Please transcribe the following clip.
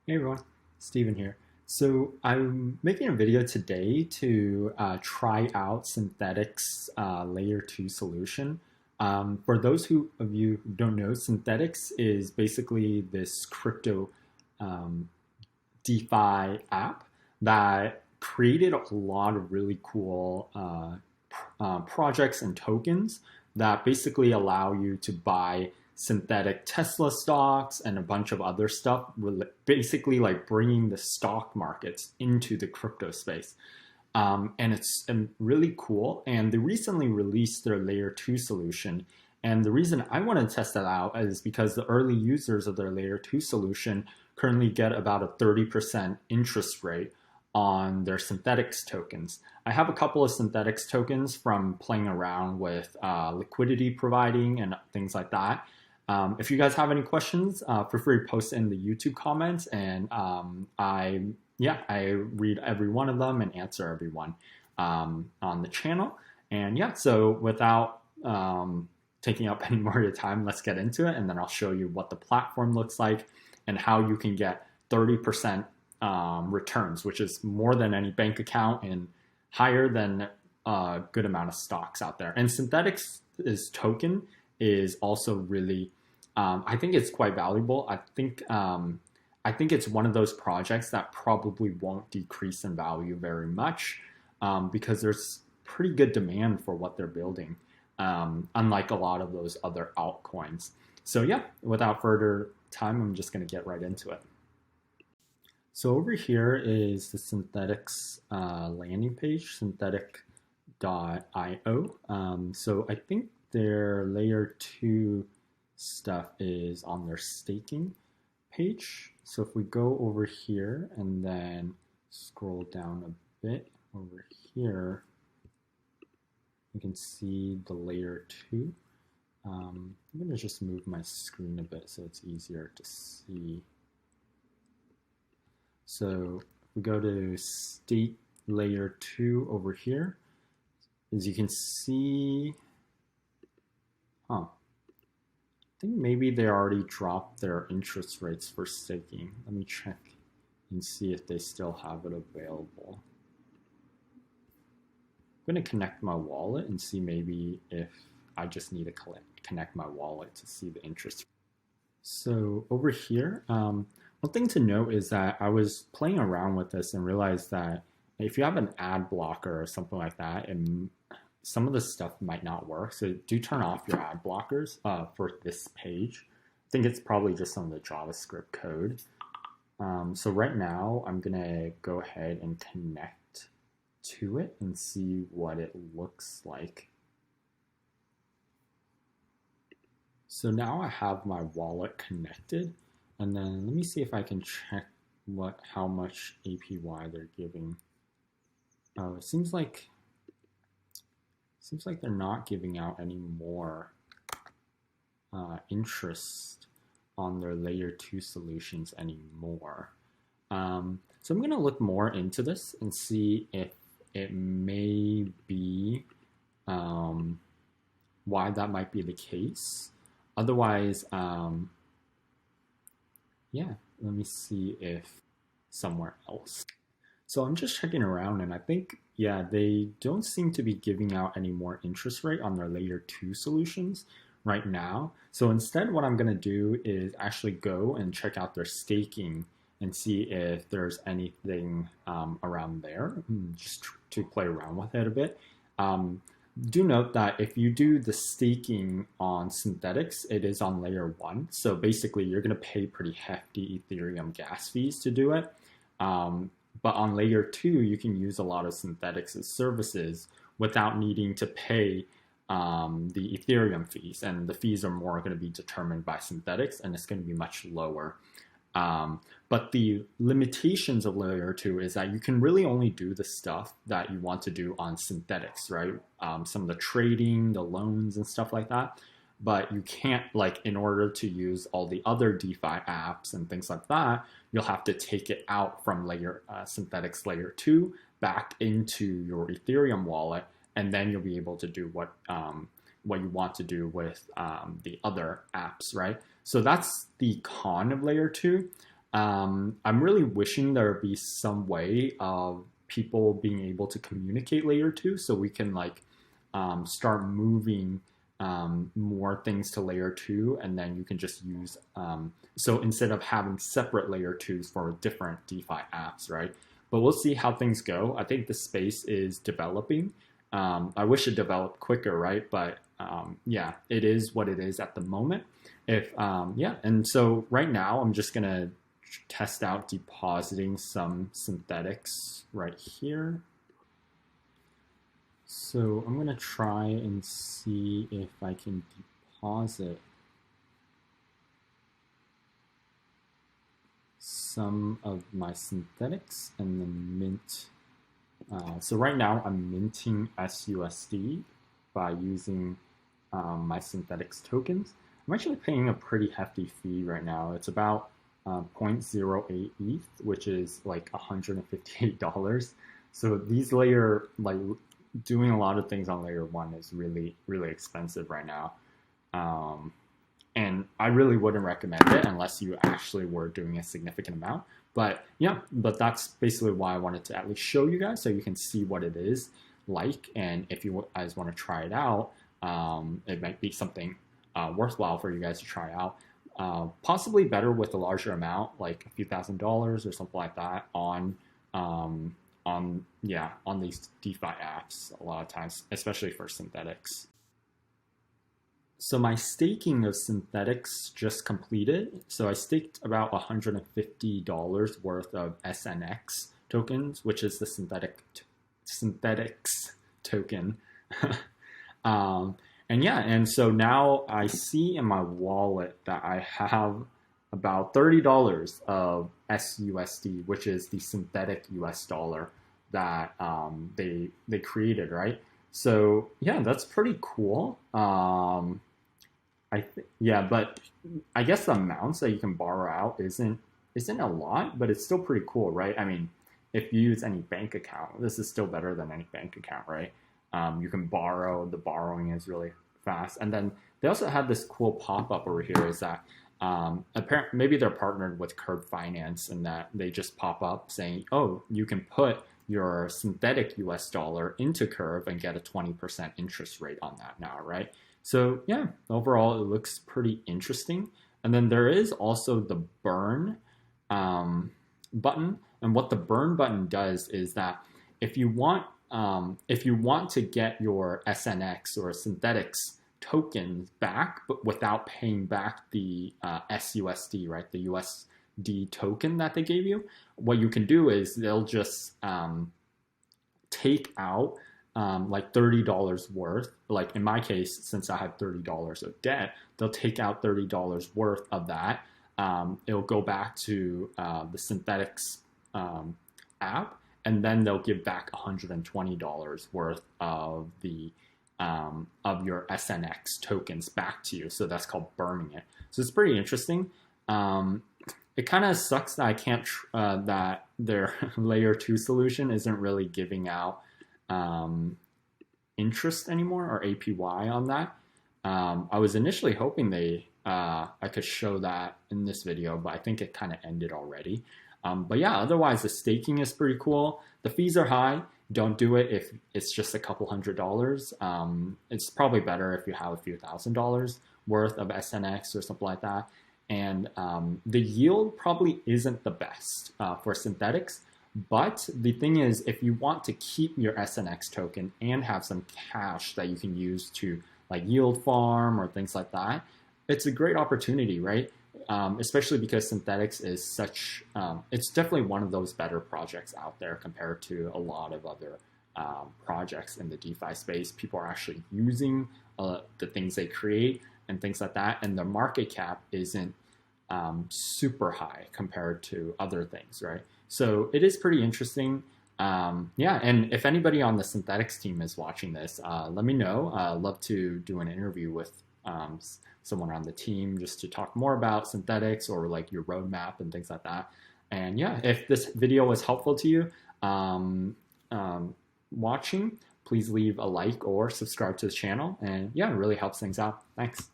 Hey everyone, Steven here. So I'm making a video today to try out Synthetix Layer 2 solution. For those of you who don't know, Synthetix is basically this crypto um, DeFi app that created a lot of really cool projects and tokens that basically allow you to buy synthetic Tesla stocks and a bunch of other stuff, basically like bringing the stock markets into the crypto space. And it's really cool. And they recently released their layer 2 solution. And the reason I want to test that out is because the early users of their layer 2 solution currently get about a 30% interest rate on their Synthetix tokens. I have a couple of Synthetix tokens from playing around with liquidity providing and things like that. If you guys have any questions, feel free to post in the YouTube comments, and I read every one of them and answer everyone on the channel. And yeah, so without taking up any more of your time, let's get into it, and then I'll show you what the platform looks like and how you can get 30% returns, which is more than any bank account and higher than a good amount of stocks out there. And Synthetix's token is also really, I think it's quite valuable. I think it's one of those projects that probably won't decrease in value very much because there's pretty good demand for what they're building, unlike a lot of those other altcoins. So yeah, without further time, I'm just going to get right into it. So over here is the Synthetix landing page, synthetic.io. So I think their layer 2 stuff is on their staking page. So if we go over here and then scroll down a bit over here, you can see the layer 2. I'm going to just move my screen a bit so it's easier to see. So if we go to stake layer 2 over here, as you can see, I think maybe they already dropped their interest rates for staking. Let me check and see if they still have it available. I'm going to connect my wallet and see maybe if I just need to connect my wallet to see the interest. So over here, one thing to note is that I was playing around with this and realized that if you have an ad blocker or something like that, and some of the stuff might not work. So do turn off your ad blockers for this page. I think it's probably just some of the JavaScript code. So right now I'm gonna go ahead and connect to it and see what it looks like. So now I have my wallet connected, and then let me see if I can check how much APY they're giving. Oh, it seems like they're not giving out any more interest on their layer 2 solutions anymore. So I'm going to look more into this and see if it may be why that might be the case. Otherwise, yeah, let me see if somewhere else. So I'm just checking around, and I think, yeah, they don't seem to be giving out any more interest rate on their layer 2 solutions right now. So instead, what I'm going to do is actually go and check out their staking and see if there's anything around there, just to play around with it a bit. Do note that if you do the staking on Synthetix, it is on layer 1. So basically, you're going to pay pretty hefty Ethereum gas fees to do it. But on layer 2, you can use a lot of Synthetix's services without needing to pay the Ethereum fees. And the fees are more going to be determined by Synthetix, and it's going to be much lower. But the limitations of layer 2 is that you can really only do the stuff that you want to do on Synthetix, right? Some of the trading, the loans and stuff like that. But you can't, like, in order to use all the other DeFi apps and things like that, you'll have to take it out from Synthetix layer 2 back into your Ethereum wallet, and then you'll be able to do what you want to do with the other apps, right? So that's the con of layer 2. I'm really wishing there would be some way of people being able to communicate layer two so we can like start moving more things to layer two, and then you can just use so instead of having separate layer twos for different DeFi apps, right? But we'll see how things go. I think the space is developing. I wish it developed quicker, right? But yeah, it is what it is at the moment. If yeah, and so right now I'm just gonna test out depositing some Synthetix right here. So I'm gonna try and see if I can deposit some of my Synthetix and then mint. So right now I'm minting SUSD by using my Synthetix tokens. I'm actually paying a pretty hefty fee right now. It's about 0.08 ETH, which is like $158. So these layer, like doing a lot of things on layer one is really, really expensive right now. And I really wouldn't recommend it unless you actually were doing a significant amount. But yeah, but that's basically why I wanted to at least show you guys so you can see what it is like. And if you guys want to try it out, it might be something worthwhile for you guys to try out. Possibly better with a larger amount, like a few $1,000s or something like that on these DeFi apps a lot of times, especially for Synthetix. So my staking of Synthetix just completed. So I staked about $150 worth of SNX tokens, which is the Synthetix token. And yeah, and so now I see in my wallet that I have about $30 of SUSD, which is the synthetic US dollar that they created, right? So yeah, that's pretty cool. Yeah, but I guess the amounts that you can borrow out isn't a lot, but it's still pretty cool, right? I mean, if you use any bank account, this is still better than any bank account, right? You can borrow. The borrowing is really fast, and then they also have this cool pop-up over here. Is that apparently maybe they're partnered with Curve Finance, and that they just pop up saying, "Oh, you can put your synthetic US dollar into Curve and get a 20% interest rate on that now," right? So yeah, overall it looks pretty interesting. And then there is also the burn button, and what the burn button does is that if you want to get your SNX or Synthetix tokens back, but without paying back the SUSD, right, the USD token that they gave you, what you can do is they'll just take out like $30 worth. Like in my case, since I have $30 of debt, they'll take out $30 worth of that. It'll go back to the Synthetix app, and then they'll give back $120 worth of the of your SNX tokens back to you. So that's called burning it. So it's pretty interesting. It kind of sucks that I can't that their layer 2 solution isn't really giving out interest anymore, or APY on that. I was initially hoping I could show that in this video, but I think it kind of ended already. But yeah, otherwise the staking is pretty cool. The fees are high. Don't do it if it's just a couple $100s. It's probably better if you have a few $1,000s worth of SNX or something like that. And the yield probably isn't the best for Synthetix. But the thing is, if you want to keep your SNX token and have some cash that you can use to like yield farm or things like that, it's a great opportunity, right? Especially because Synthetix is such, it's definitely one of those better projects out there compared to a lot of other projects in the DeFi space. People are actually using the things they create and things like that, and the market cap isn't super high compared to other things, right? So it is pretty interesting. Yeah, and if anybody on the Synthetix team is watching this, let me know. I'd love to do an interview with someone on the team just to talk more about Synthetix or like your roadmap and things like that. And yeah, if this video was helpful to you watching, please leave a like or subscribe to the channel. And yeah, it really helps things out. Thanks.